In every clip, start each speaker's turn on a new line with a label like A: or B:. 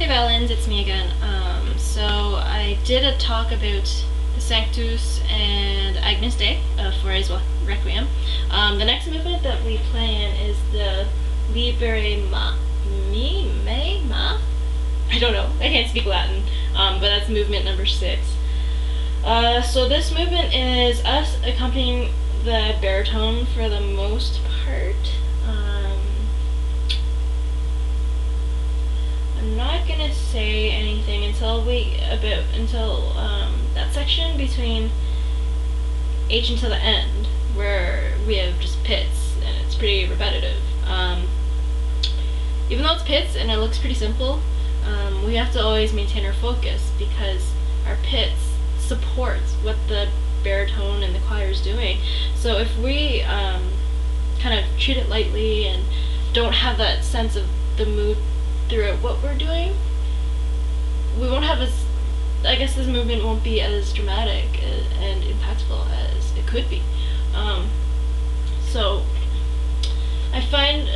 A: Hey Valens, it's me again. So I did a talk about the Sanctus and Agnus Dei of Faure Requiem. The next movement that we play in is the Libera Ma. I don't know. I can't speak Latin, but that's movement number 6. So this movement is us accompanying the baritone for the most part. I'm not gonna say anything until that section between H until the end, where we have just pits and it's pretty repetitive. Even though it's pits and it looks pretty simple, we have to always maintain our focus because our pits supports what the baritone and the choir is doing. So if we kind of treat it lightly and don't have that sense of the mood throughout what we're doing, we won't have I guess this movement won't be as dramatic and impactful as it could be. So I find,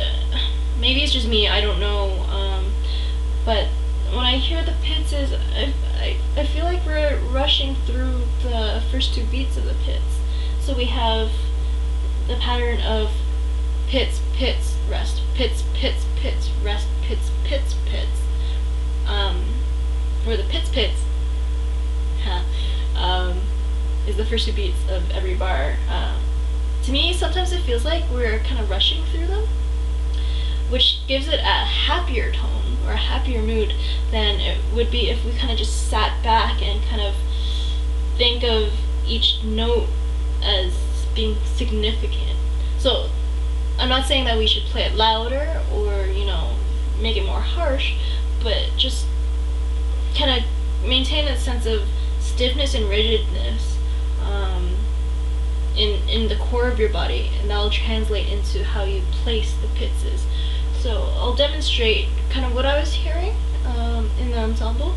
A: maybe it's just me, I don't know, but when I hear the pits I feel like we're rushing through the first 2 beats of the pits. So we have the pattern of pits, pits, rest, pits, pits, pits, rest, pits, pits, pits. Where the pits, is the first 2 beats of every bar. To me, sometimes it feels like we're kind of rushing through them, which gives it a happier tone or a happier mood than it would be if we kind of just sat back and kind of think of each note as being significant. So I'm not saying that we should play it louder or, make it more harsh, but just kind of maintain a sense of stiffness and rigidness in the core of your body, and that'll translate into how you place the pits. So I'll demonstrate kind of what I was hearing in the ensemble.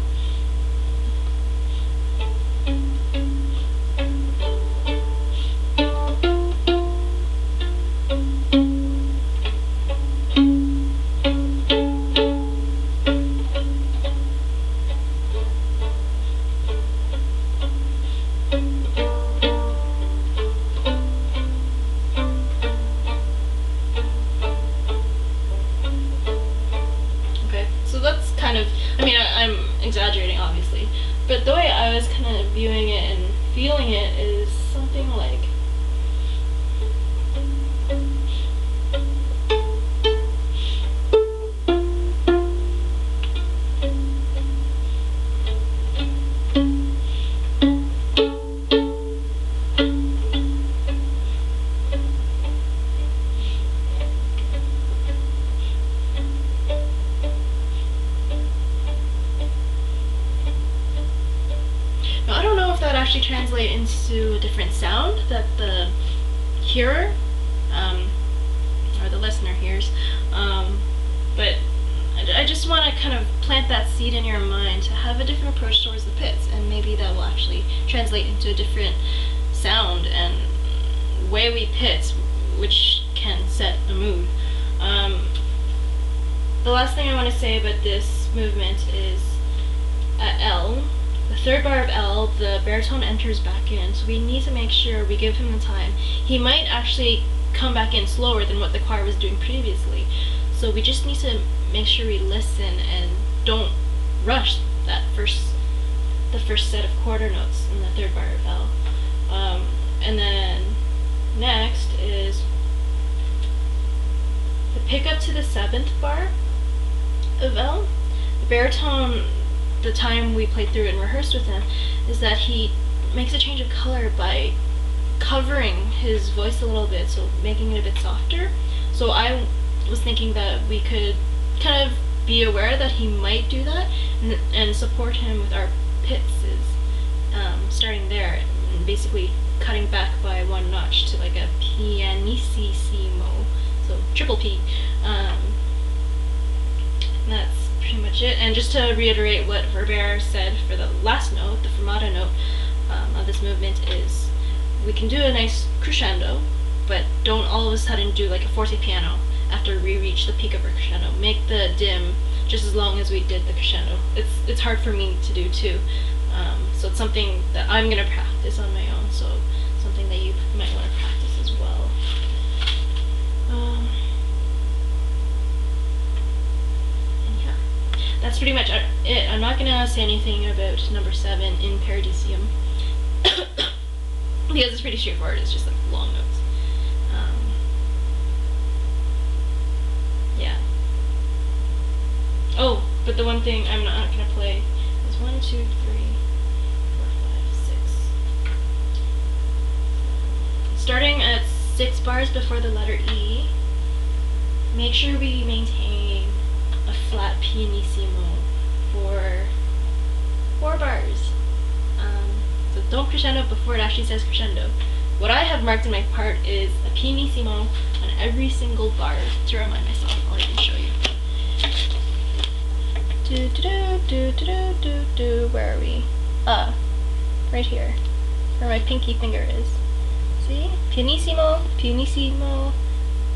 A: I'm exaggerating, obviously, but the way I was kind of viewing it and feeling it is something like actually translate into a different sound that the hearer or the listener hears, but I just want to kind of plant that seed in your mind to have a different approach towards the pits, and maybe that will actually translate into a different sound and way we pit, which can set a mood. The last thing I want to say about this movement is at L, the 3rd bar of L, the baritone enters back in, so we need to make sure we give him the time. He might actually come back in slower than what the choir was doing previously, so we just need to make sure we listen and don't rush the first set of quarter notes in the 3rd bar of L. And then next is the pickup to the 7th bar of L. The baritone, the time we played through and rehearsed with him, is that he makes a change of color by covering his voice a little bit, so making it a bit softer. So I was thinking that we could kind of be aware that he might do that and support him with our pits, starting there and basically cutting back by 1 notch to like a pianissimo, so triple P. And that's pretty much it. And just to reiterate what Libera said for the last note, the fermata note of this movement, is we can do a nice crescendo, but don't all of a sudden do like a forte piano after we reach the peak of our crescendo. Make the dim just as long as we did the crescendo. It's hard for me to do too. So it's something that I'm gonna practice on my own. So something that you might want to practice as well. And yeah, that's pretty much it. I'm not gonna say anything about number 7 in Paradisum because it's pretty straightforward. It's just like long notes. Yeah. Oh, but the one thing I'm not gonna play is 1, 2, 3, 4, 5, 6. Starting at 6 bars before the letter E, make sure we maintain a flat pianissimo for 4 bars. So don't crescendo before it actually says crescendo. What I have marked in my part is a pianissimo on every single bar to remind myself. I'll even show you. Where are we? Right here, where my pinky finger is. See? Pianissimo, pianissimo,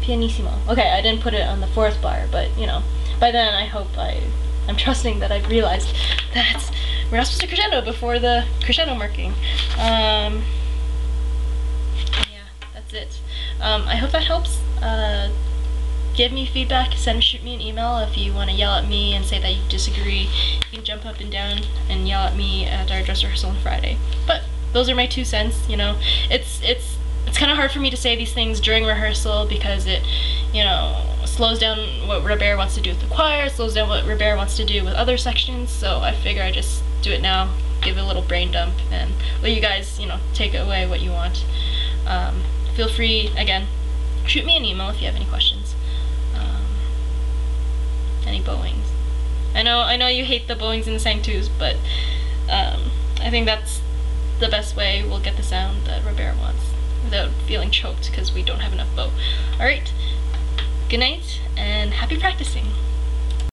A: pianissimo. Okay, I didn't put it on the 4th bar, but you know, by then I hope I'm trusting that I've realized that we're not supposed to crescendo before the crescendo marking. Yeah, that's it. I hope that helps. Give me feedback, shoot me an email if you want to yell at me and say that you disagree. You can jump up and down and yell at me at our dress rehearsal on Friday. But those are my 2 cents, you know. It's kind of hard for me to say these things during rehearsal because it, you know, slows down what Libera wants to do with the choir, slows down what Libera wants to do with other sections, so I figure I just do it now, give it a little brain dump, and let you guys, you know, take away what you want. Feel free, again, shoot me an email if you have any questions. Any bowings. I know you hate the bowings and the sanctus, but I think that's the best way we'll get the sound that Libera wants without feeling choked because we don't have enough bow. Alright, good night and happy practicing.